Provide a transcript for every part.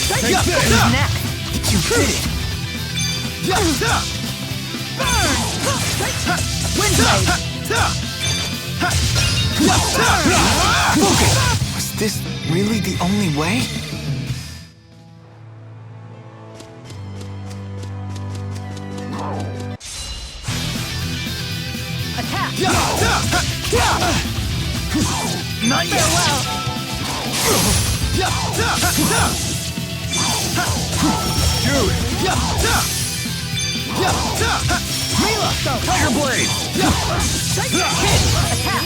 Take this! Who's next? You did it! Windblade! Focus! Was this really the only way? Attack! Not yet! Farewell! Shoot! Mila! Tiger Blade! Attack!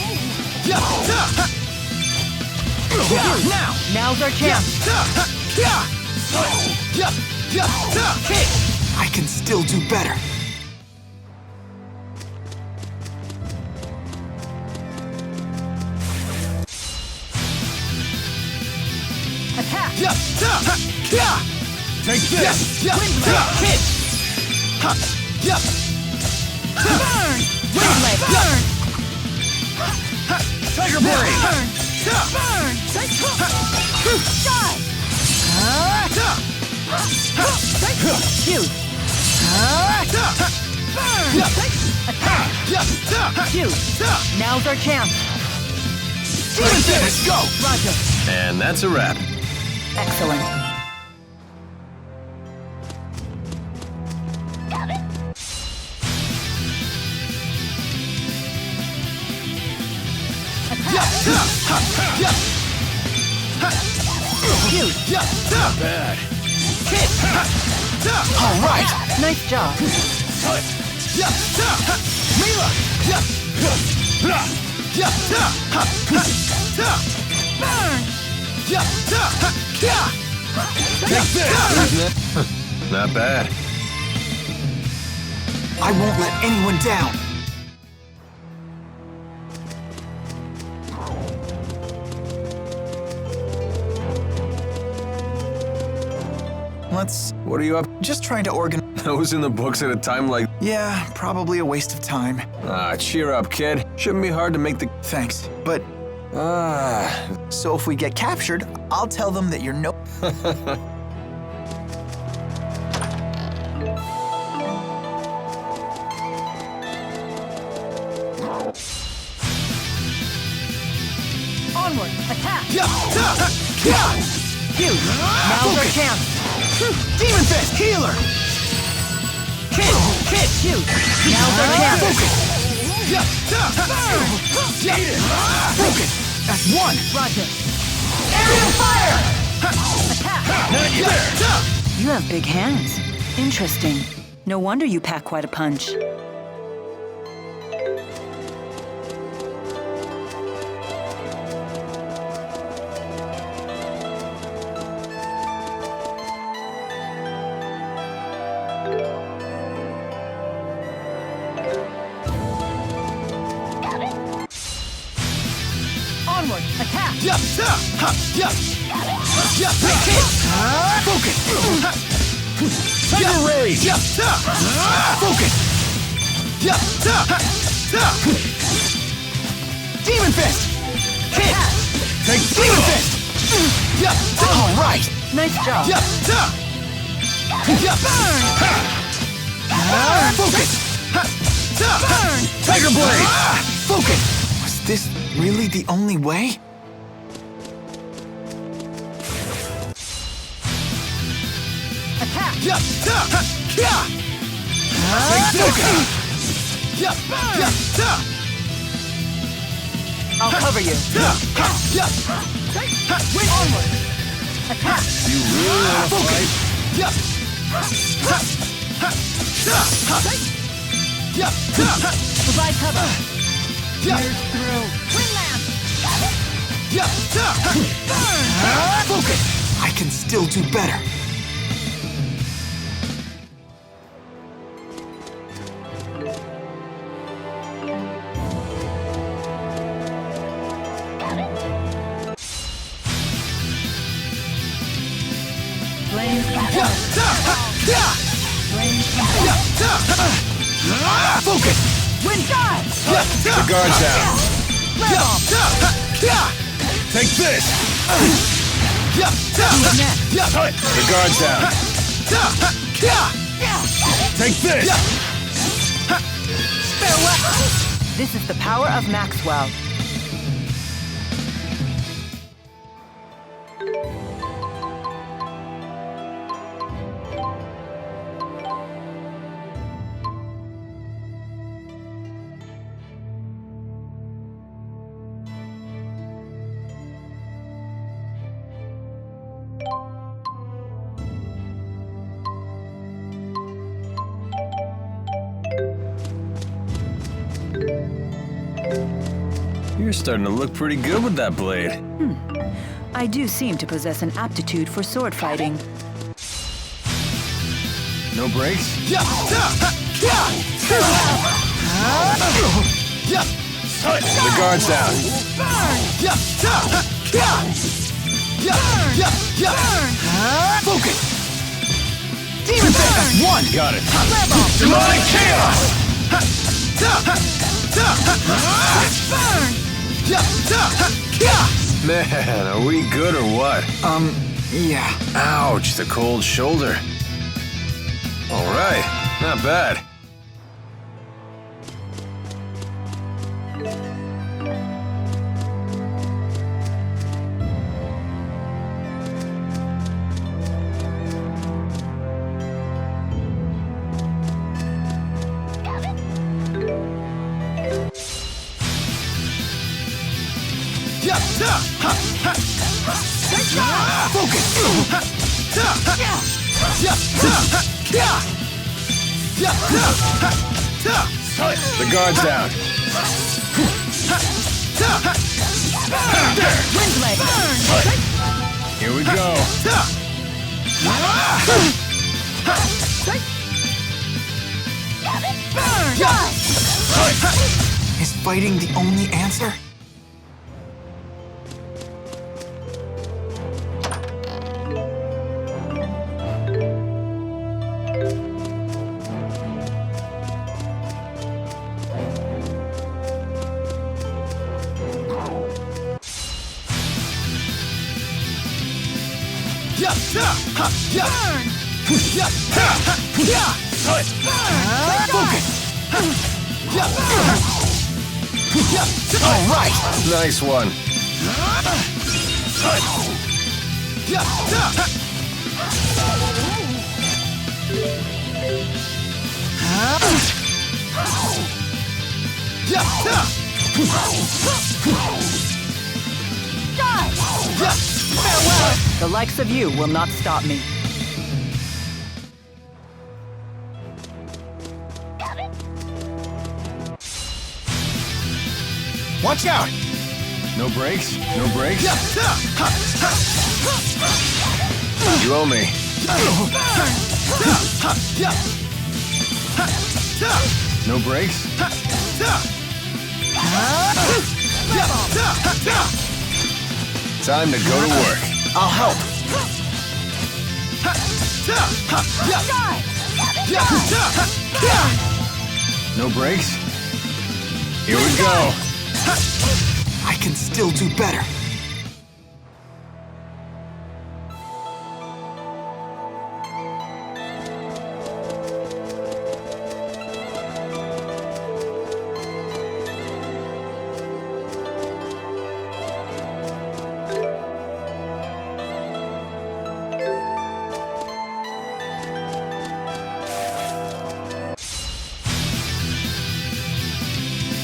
Now! Now's our chance! I can still do better. Attack! Take this! Windblade! Burn! Windblade! Burn! Tiger Blade! Burn! Burn! Die! Shoot! Burn! Attack! Shoot! Now's our chance! Let's go! Roger! And that's a wrap. Excellent. Shoot! Bad. Hit! All right! Nice job. Mila! Burn! Take this! Not bad. I won't let anyone down. What are you up? Just trying to organize. Those in the books at a time like... Yeah, probably a waste of time. Ah, cheer up, kid. Shouldn't be hard to make the... Thanks. But, so if we get captured, I'll tell them that you're no... Onward! Attack! Huge! Now's our chance! Demon Fist! Healer! Hit! Shoot! Now's our chance! Focus! That's one! Roger! Aerial fire! Attack! Not yet! You have big hands. Interesting. No wonder you pack quite a punch. Onward! Attack! Focus! Tiger Rage! Focus! Demon Fist! Hit! Take Demon Fist! All right! Nice job! Focus! Burn! Tiger Blade! Focus! Was this really the only way? Attack! I'll cover you. Win onward. Attack! You really want to fight? Provide cover. Here's through. Windland! Burn! Focus! I can still do better. Flames control. Flames control. Focus! Wind die! The guard's down. Let off! Take this! The guard's down. Take this! This is the power of Maxwell. You're starting to look pretty good with that blade. I do seem to possess an aptitude for sword fighting. No breaks? The guard's down. Focus! Demon Fist! One! Got it. Demonic chaos! Man, are we good or what? Yeah. Ouch, the cold shoulder. All right, not bad. The guard's down. Here we go. Is fighting the only answer? All right. Nice one. The likes of you will not stop me. Watch out! No breaks? No breaks? You owe me. No breaks? Time to go to work. I'll help. No breaks? Here we go. I can still do better.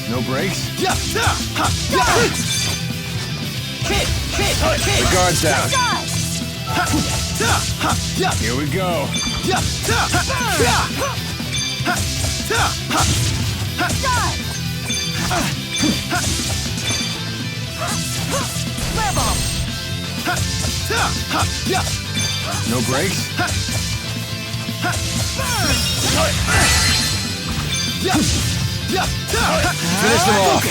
No breaks? The guard's down. Here we go. No breaks? Finish them off.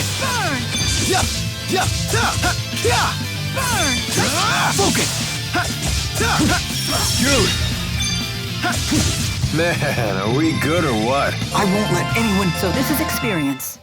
Shoot! Man, are we good or what? I won't let anyone... So this is experience.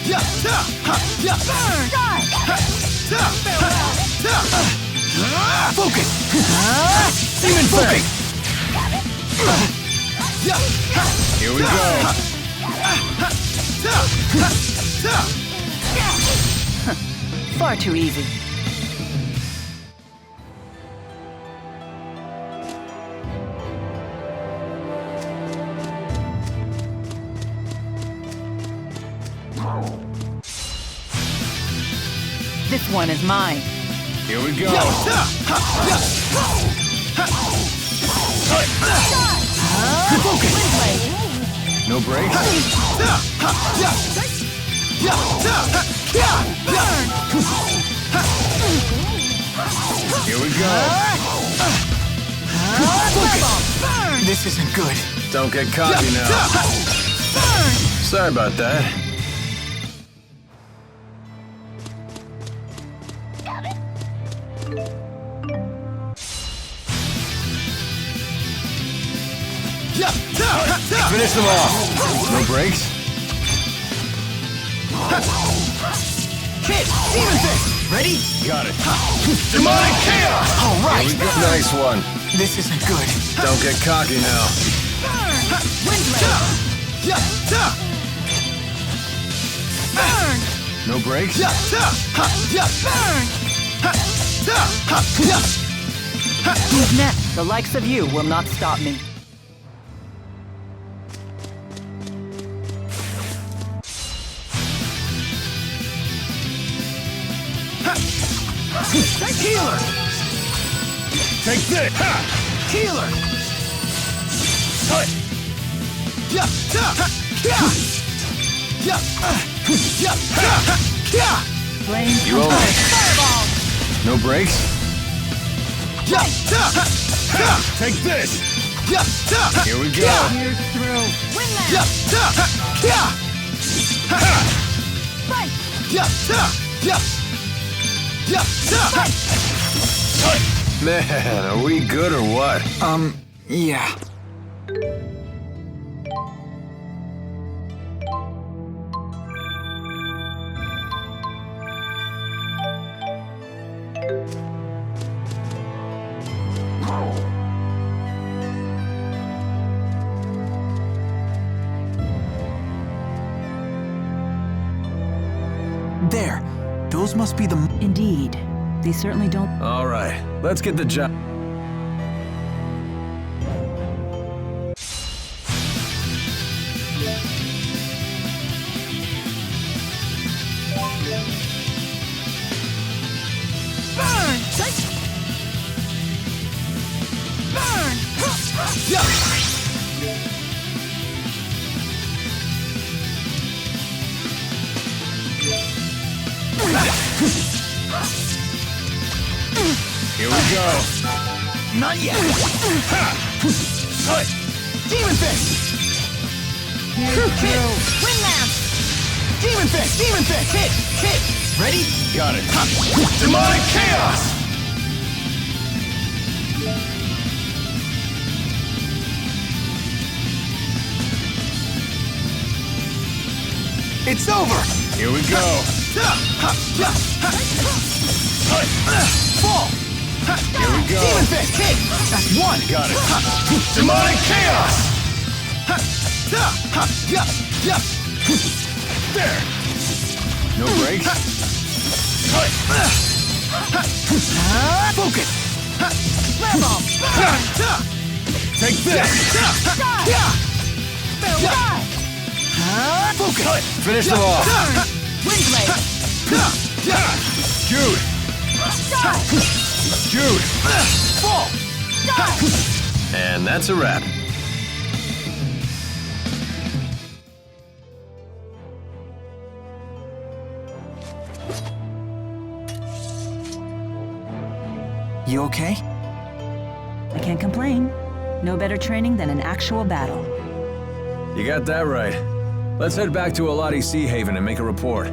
Burn! Die! Focus! Demon Fang! Here we go. Far too easy. This one is mine. Here we go. No breaks? Here we go. This isn't good. Don't get cocky now. Sorry about that. Finish them off. No breaks? Hit! Demon Fist! Ready? Got it. Demonic chaos! All right! Here we go. Nice one. This isn't good. Don't get cocky now. Burn! No breaks? Burn! Who's next? The likes of you will not stop me. Healer! Take this! Ha! Healer! Flame You owe me. Fireball! No breaks? Take this! Here we go! Here's through. Windlass! Fight! Man, are we good or what? Yeah. There. Those must be the... Indeed. They certainly don't... All right, let's get the job. Burn! Burn! Here we go. Not yet. Demon Fist! Here's through. Windlass! Demon Fist! Demon Fist! Hit! Hit! Ready? Got it. Demonic chaos! It's over! Here we go. Fall! Here we go. Demon Fist! Hit! That's one! Got it. Demonic chaos! There. No breaks? Focus! Flare bomb! Take this! Die! Focus! Finish them off. Wind blade! Jude! Die! Jude! Fall! Die! And that's a wrap. You okay? I can't complain. No better training than an actual battle. You got that right. Let's head back to Alati Sea Haven and make a report.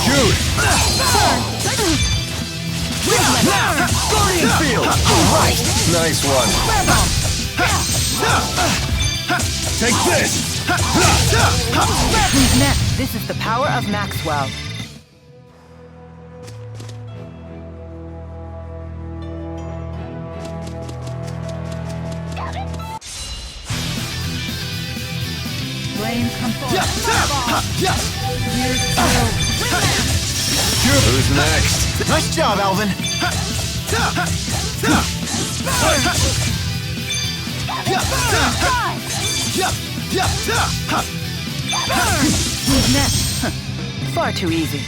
Shoot! Guardian field! Alright! Nice one. Take this! Who's next? This is the power of Maxwell. Flames come forward. Who's next? Nice job, Alvin! Who's next? Far too easy.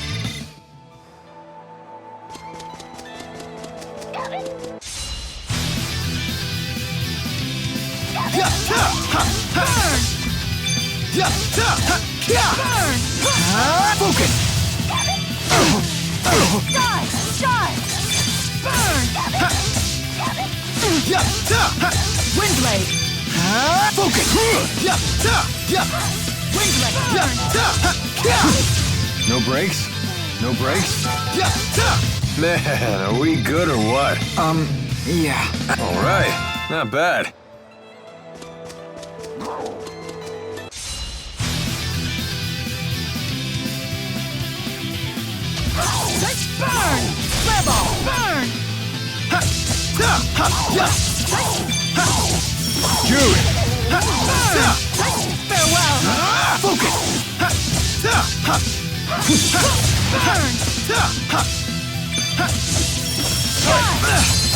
Focus! Windblade! Focus! No brakes? No brakes? Man, are we good or what? Yeah. All right, not bad. Burn! Rebel! Burn! Shoot! Farewell! Focus! Burn!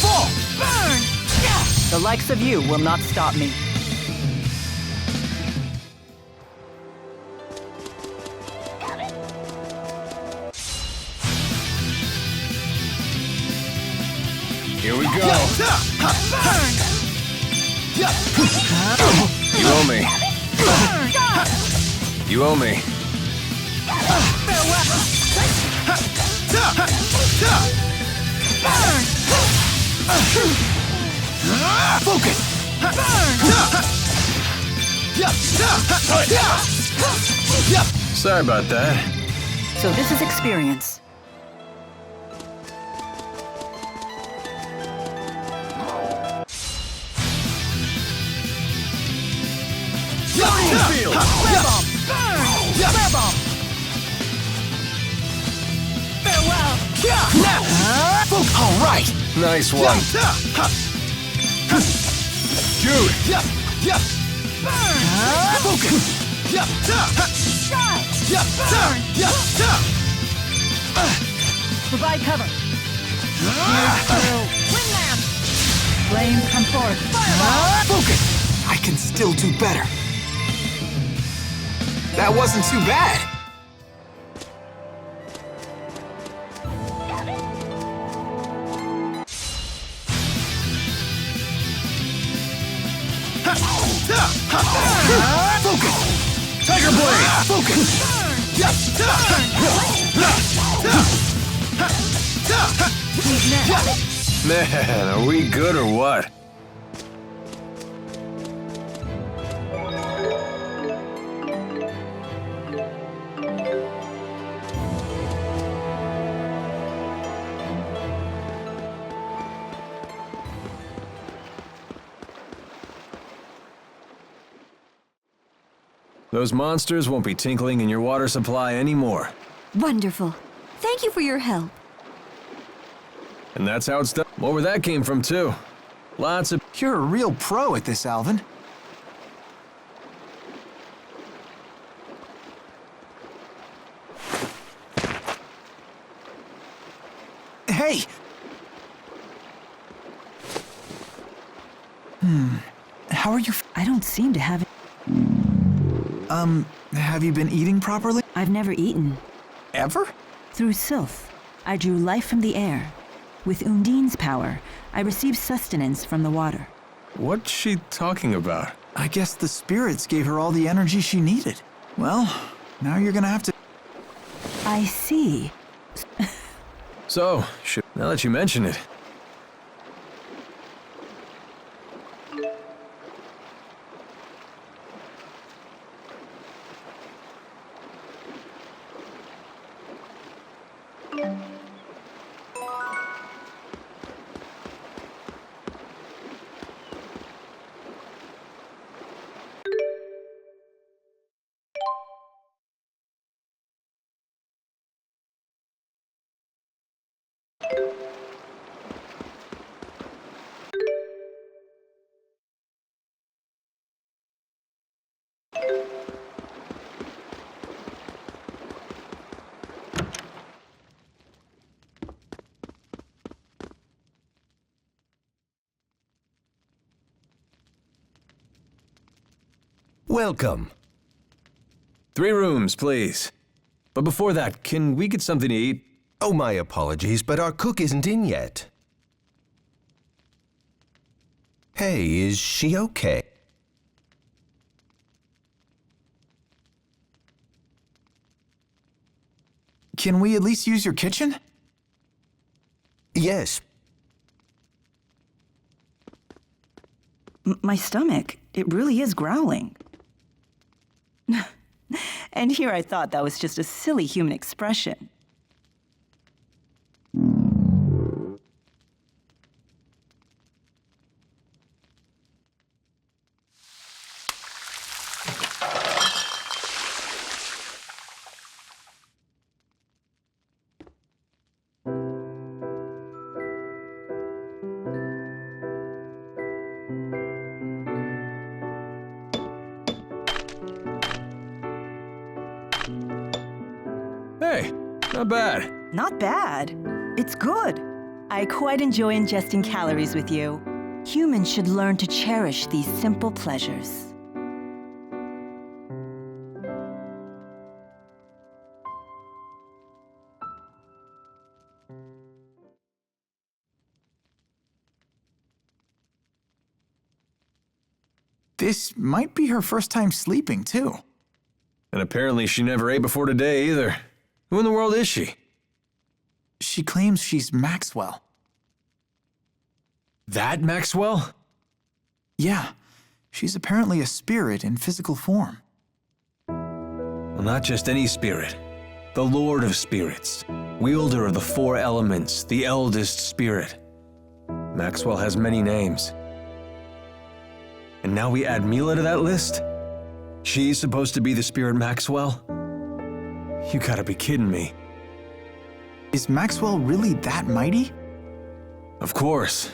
Fall! Burn! The likes of you will not stop me. Here we go. Burn! You owe me. You owe me. Focus! Sorry about that. So this is experience. All right! Nice one. Dude! Focus! Provide cover. Flame, come forward. Focus! I can still do better. That wasn't too bad. Focus! Tiger Blade! Focus! Man, are we good or what? Those monsters won't be tinkling in your water supply anymore. Wonderful. Thank you for your help. And that's how it's done. Well, where that came from, too. Lots of... You're a real pro at this, Alvin. Hey! How are you? I don't seem to have it. Have you been eating properly? I've never eaten. Ever? Through Sylph, I drew life from the air. With Undine's power, I received sustenance from the water. What's she talking about? I guess the spirits gave her all the energy she needed. Well, now you're gonna have to... I see. So, now that you mention it... Welcome. 3 rooms, please. But before that, can we get something to eat? Oh, my apologies, but our cook isn't in yet. Hey, is she okay? Can we at least use your kitchen? Yes. My stomach, it really is growling. And here I thought that was just a silly human expression. Hey, not bad. Not bad. It's good. I quite enjoy ingesting calories with you. Humans should learn to cherish these simple pleasures. This might be her first time sleeping, too. And apparently she never ate before today either. Who in the world is she? She claims she's Maxwell. That Maxwell? Yeah, she's apparently a spirit in physical form. Well, not just any spirit. The Lord of Spirits, wielder of the 4 elements, the eldest spirit. Maxwell has many names. And now we add Mila to that list? She's supposed to be the spirit Maxwell? You gotta be kidding me. Is Maxwell really that mighty? Of course.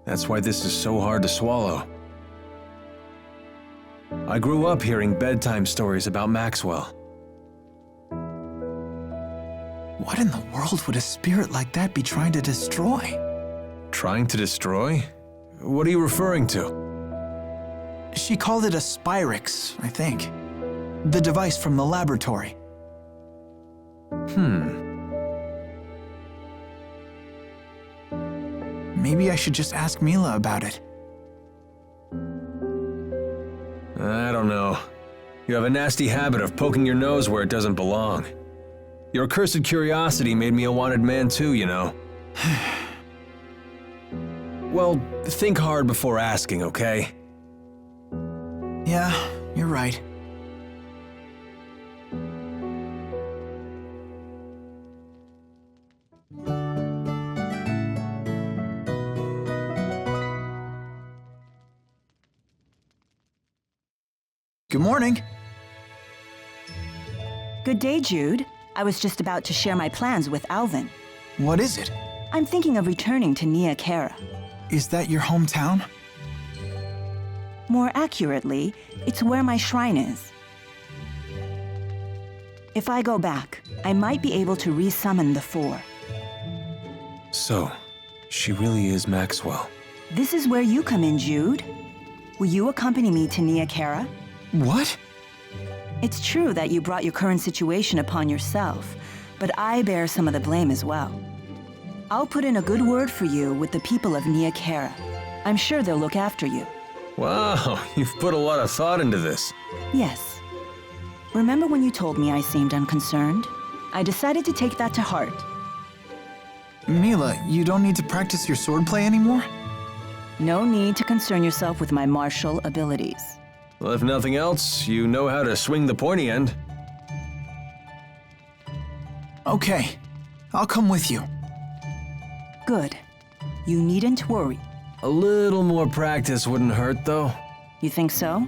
That's why this is so hard to swallow. I grew up hearing bedtime stories about Maxwell. What in the world would a spirit like that be trying to destroy? Trying to destroy? What are you referring to? She called it a Spyrix, I think. The device from the laboratory. Maybe I should just ask Mila about it. I don't know. You have a nasty habit of poking your nose where it doesn't belong. Your accursed curiosity made me a wanted man too, you know. Well, think hard before asking, okay? Yeah, you're right. Good morning. Good day, Jude. I was just about to share my plans with Alvin. What is it? I'm thinking of returning to Nia Kara. Is that your hometown? More accurately, it's where my shrine is. If I go back, I might be able to re-summon the 4. So, she really is Maxwell. This is where you come in, Jude. Will you accompany me to Nia Kara? What? It's true that you brought your current situation upon yourself, but I bear some of the blame as well. I'll put in a good word for you with the people of Nia Kara. I'm sure they'll look after you. Wow, you've put a lot of thought into this. Yes. Remember when you told me I seemed unconcerned? I decided to take that to heart. Mila, you don't need to practice your swordplay anymore? No need to concern yourself with my martial abilities. Well, if nothing else, you know how to swing the pointy end. Okay, I'll come with you. Good. You needn't worry. A little more practice wouldn't hurt, though. You think so?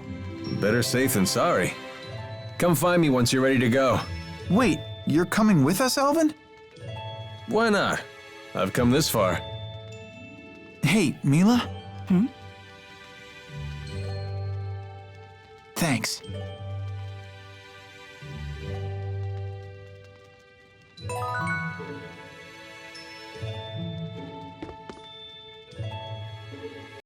Better safe than sorry. Come find me once you're ready to go. Wait, you're coming with us, Alvin? Why not? I've come this far. Hey, Mila? Thanks.